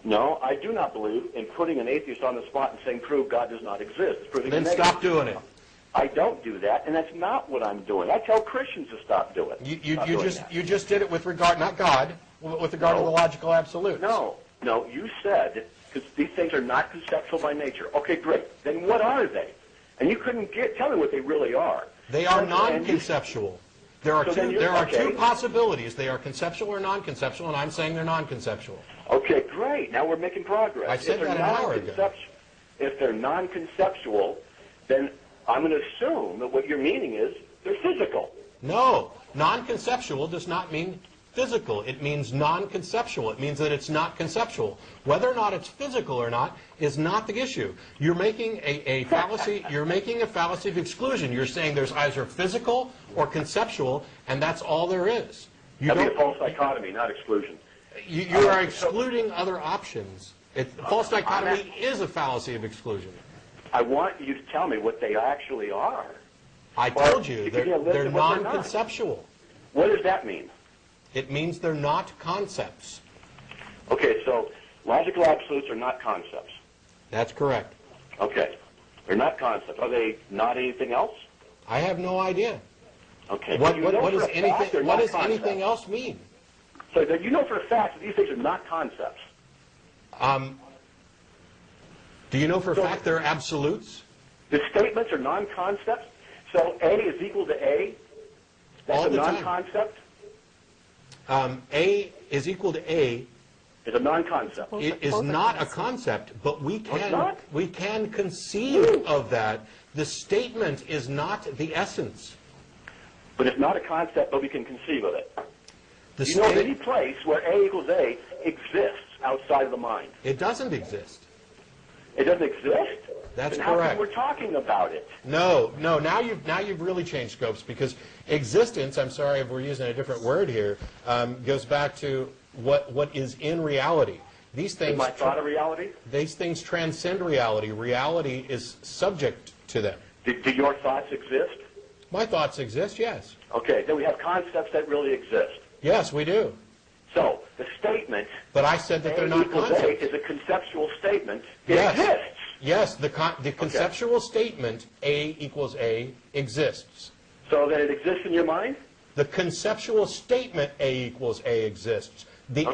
No, I do not believe in putting an atheist on the spot and saying, prove God does not exist. Then stop doing it. I don't do that, and that's not what I'm doing. I tell Christians to stop doing it. You just did it with regard, not God, with regard to the logical absolutes. No, you said, because these things are not conceptual by nature. Okay, great. Then what are they? And you couldn't tell me what they really are. They are non-conceptual. There are two possibilities. They are conceptual or non-conceptual, and I'm saying they're non-conceptual. Okay, great. Now we're making progress. I said that an hour ago. If they're non-conceptual, then I'm going to assume that what your meaning is they're physical. No. Non-conceptual does not mean physical. It means non-conceptual. It means that it's not conceptual. Whether or not it's physical or not is not the issue. You're making a fallacy. You're making a fallacy of exclusion. You're saying there's either physical or conceptual, and that's all there is. That'd be a false dichotomy, not exclusion. You are excluding other options. False dichotomy is a fallacy of exclusion. I want you to tell me what they actually are. I told you, they're non-conceptual. What does that mean? It means they're not concepts. Okay, so logical absolutes are not concepts. That's correct. Okay, they're not concepts. Are they not anything else? I have no idea. Okay. What does anything else mean? So you know for a fact that these things are not concepts. Do you know for a fact they're absolutes? The statements are non-concepts. So A is equal to A. That's a non-concept. A is equal to A. It's a non-concept. It is not a concept, but we can conceive of that. The statement is not the essence. But it's not a concept, but we can conceive of it. Do you know of any place where A equals A exists outside of the mind? It doesn't exist. It doesn't exist? That's then correct. How come we're talking about it? No. Now you've really changed scopes, because existence, I'm sorry if we're using a different word here, goes back to what is in reality. These things. Is my thought a reality? These things transcend reality. Reality is subject to them. Do your thoughts exist? My thoughts exist, yes. Okay, then we have concepts that really exist. Yes, we do. So the statement. But I said that they're not concepts. A is a conceptual statement. It yes. exists. Yes, the conceptual statement A equals A exists. So that it exists in your mind? The conceptual statement A equals A exists. The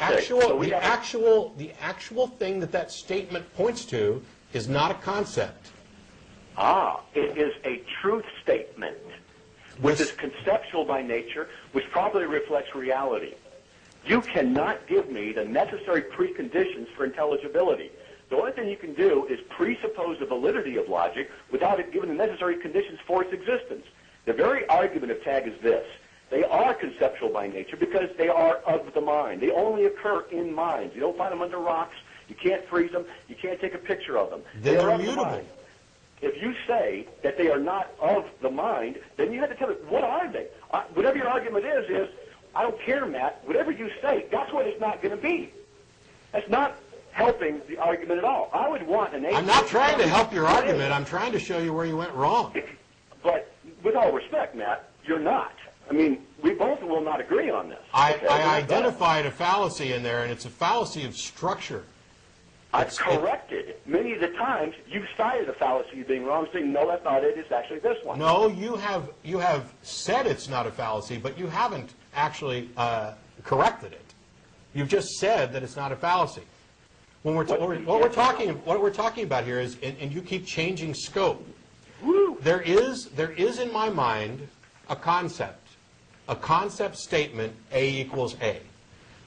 actual thing that statement points to is not a concept. It is a truth statement, which is conceptual by nature, which probably reflects reality. You cannot give me the necessary preconditions for intelligibility. The only thing you can do is presuppose the validity of logic without it giving the necessary conditions for its existence. The very argument of Tag is this. They are conceptual by nature because they are of the mind. They only occur in minds. You don't find them under rocks. You can't freeze them. You can't take a picture of them. They're immutable. If you say that they are not of the mind, then you have to tell me, what are they? Whatever your argument is, I don't care, Matt. Whatever you say, that's what it's not going to be. That's not helping the argument at all. I would want an atheist. I'm not trying to help your argument. I'm trying to show you where you went wrong. But with all respect, Matt, you're not. I mean, we both will not agree on this. I identified a fallacy in there, and it's a fallacy of structure. I've corrected many of the times you've cited a fallacy being wrong, saying, no, that's not it, it's actually this one. No, you have said it's not a fallacy, but you haven't actually corrected it. You've just said that it's not a fallacy. When what we're talking about here is, and you keep changing scope. Woo. There is in my mind a concept statement, A equals A.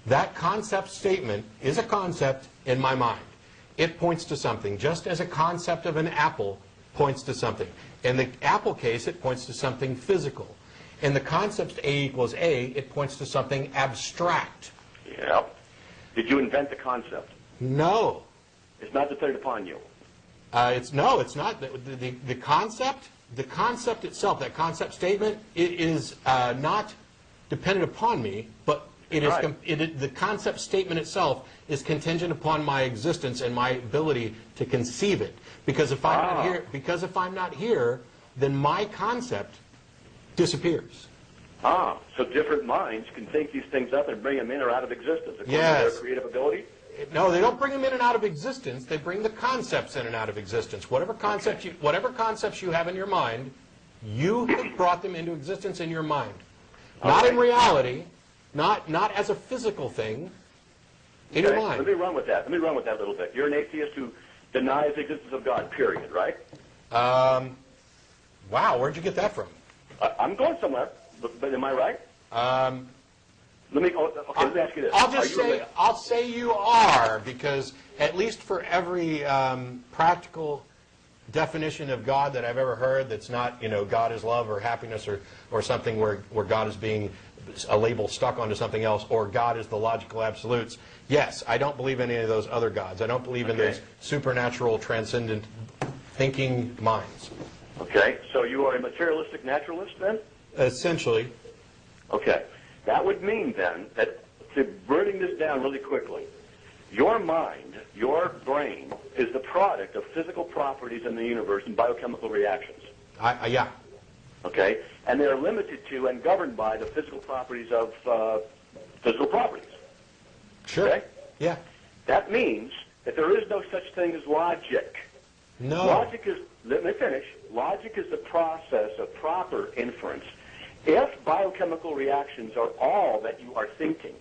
That concept statement is a concept in my mind. It points to something, just as a concept of an apple points to something. In the apple case, it points to something physical. In the concept A equals A, it points to something abstract. Yeah. Did you invent the concept? No. It's not dependent upon you. It's not. The concept itself, that concept statement, is not dependent upon me, but the concept statement itself is contingent upon my existence and my ability to conceive it. Because if I'm not here, then my concept disappears. So different minds can think these things up and bring them in or out of existence according to their creative ability? No, they don't bring them in and out of existence. They bring the concepts in and out of existence. Whatever concepts you have in your mind, you have brought them into existence in your mind. Not in reality, not as a physical thing, in your mind. Let me run with that. Let me run with that a little bit. You're an atheist who denies the existence of God, period, right? Wow, where'd you get that from? I'm going somewhere, but am I right? Let me ask you this. I'll say you are, because at least for every practical definition of God that I've ever heard that's not, God is love or happiness or something where God is being a label stuck onto something else, or God is the logical absolutes. Yes, I don't believe in any of those other gods. I don't believe in those supernatural, transcendent thinking minds. Okay, so you are a materialistic naturalist then? Essentially. Okay. That would mean then that, to burning this down really quickly, your mind, your brain, is the product of physical properties in the universe and biochemical reactions. Yeah. Okay? And they are limited to and governed by the physical properties of physical properties. Sure. Okay? Yeah. That means that there is no such thing as logic. No. Logic is, let me finish, logic is the process of proper inference. If biochemical reactions are all that you are thinking,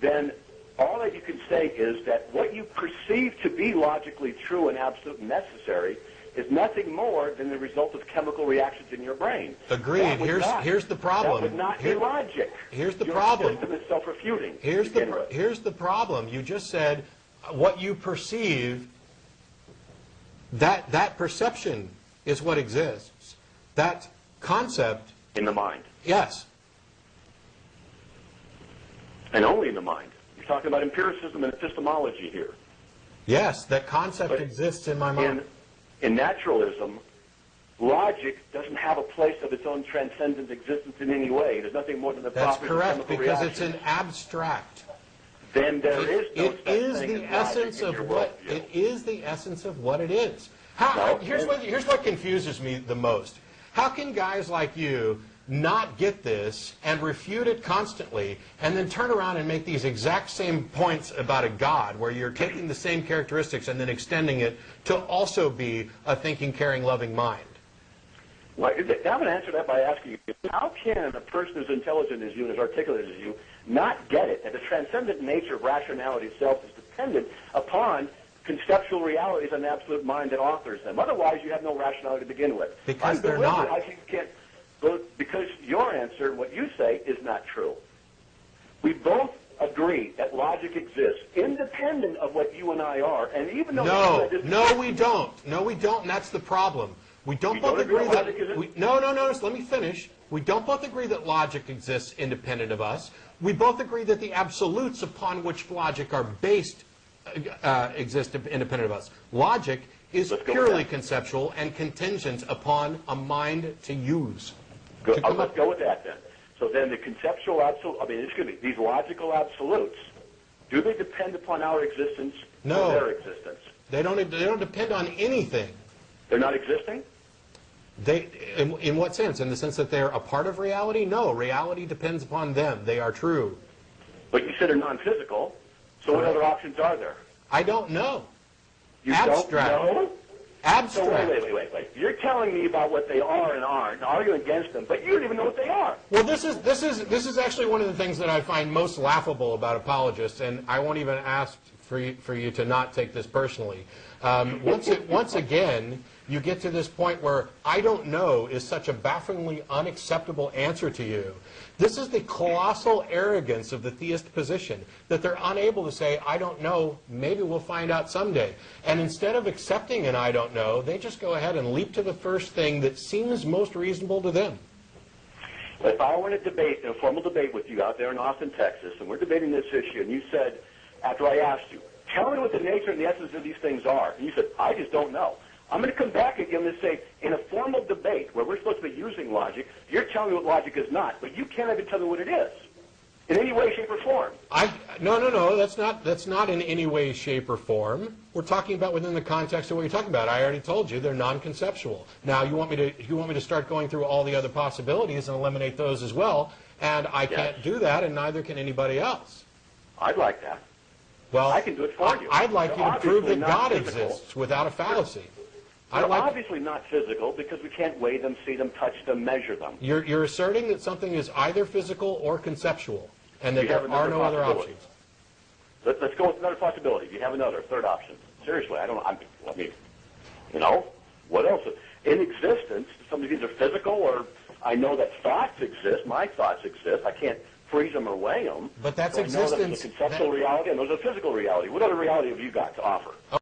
then all that you can say is that what you perceive to be logically true and absolute and necessary is nothing more than the result of chemical reactions in your brain. Agreed. Here's the problem. That would not be logic. Here's the your problem. System is self-refuting. Here's the problem. You just said what you perceive, that perception is what exists. That concept... In the mind. Yes. And only in the mind. You're talking about empiricism and epistemology here. Yes, that concept exists in my mind. In naturalism, logic doesn't have a place of its own transcendent existence in any way. There's nothing more than the property of chemical because reactions. it's an abstract. Then there is no such thing as logic in your worldview. It is the essence of what it is. Here's what confuses me the most. How can guys like you not get this and refute it constantly and then turn around and make these exact same points about a God where you're taking the same characteristics and then extending it to also be a thinking, caring, loving mind? Well, I'm going to answer that by asking you, how can a person as intelligent as you and as articulate as you not get it that the transcendent nature of rationality itself is dependent upon conceptual realities and the absolute mind that authors them? Otherwise, you have no rationality to begin with. Because they're not. Because your answer, what you say, is not true. We both agree that logic exists independent of what you and I are, and even though we don't. No, we don't, and that's the problem. We don't both agree that. Let me finish. We don't both agree that logic exists independent of us. We both agree that the absolutes upon which logic are based exist independent of us. Logic is purely conceptual and contingent upon a mind to use. Let's go with that then. So then the conceptual absolute, these logical absolutes, do they depend upon our existence or their existence? They don't depend on anything. They're not existing? In what sense? In the sense that they're a part of reality? No, reality depends upon them. They are true. But you said they're non-physical, so what other options are there? I don't know. You Abstract. don't know? Abstract. So wait. You're telling me about what they are and aren't, and arguing against them, but you don't even know what they are. Well, this is actually one of the things that I find most laughable about apologists, and I won't even ask for you to not take this personally. Once again, you get to this point where I don't know is such a bafflingly unacceptable answer to you. This is the colossal arrogance of the theist position, that they're unable to say, I don't know, maybe we'll find out someday. And instead of accepting an I don't know, they just go ahead and leap to the first thing that seems most reasonable to them. If I were in a formal debate with you out there in Austin, Texas, and we're debating this issue, and you said, after I asked you, tell me what the nature and the essence of these things are, and you said, I just don't know. I'm going to come back again and say, in a formal debate where we're supposed to be using logic, you're telling me what logic is not, but you can't even tell me what it is, in any way, shape, or form. No, that's not in any way, shape, or form. We're talking about within the context of what you're talking about. I already told you they're non-conceptual. Now you want me to start going through all the other possibilities and eliminate those as well, and I can't do that, and neither can anybody else. I'd like that. Well, I can do it for you. I'd like you to prove that God physical. exists without a fallacy. They're obviously not physical because we can't weigh them, see them, touch them, measure them. You're asserting that something is either physical or conceptual, and that there are no other options. Let's go with another possibility. You have another, third option. Seriously, I mean, you know, what else? In existence, some of these are physical, or I know that thoughts exist, my thoughts exist. I can't freeze them or weigh them. But that's so existence. I know that there's a conceptual reality and there's a physical reality. What other reality have you got to offer?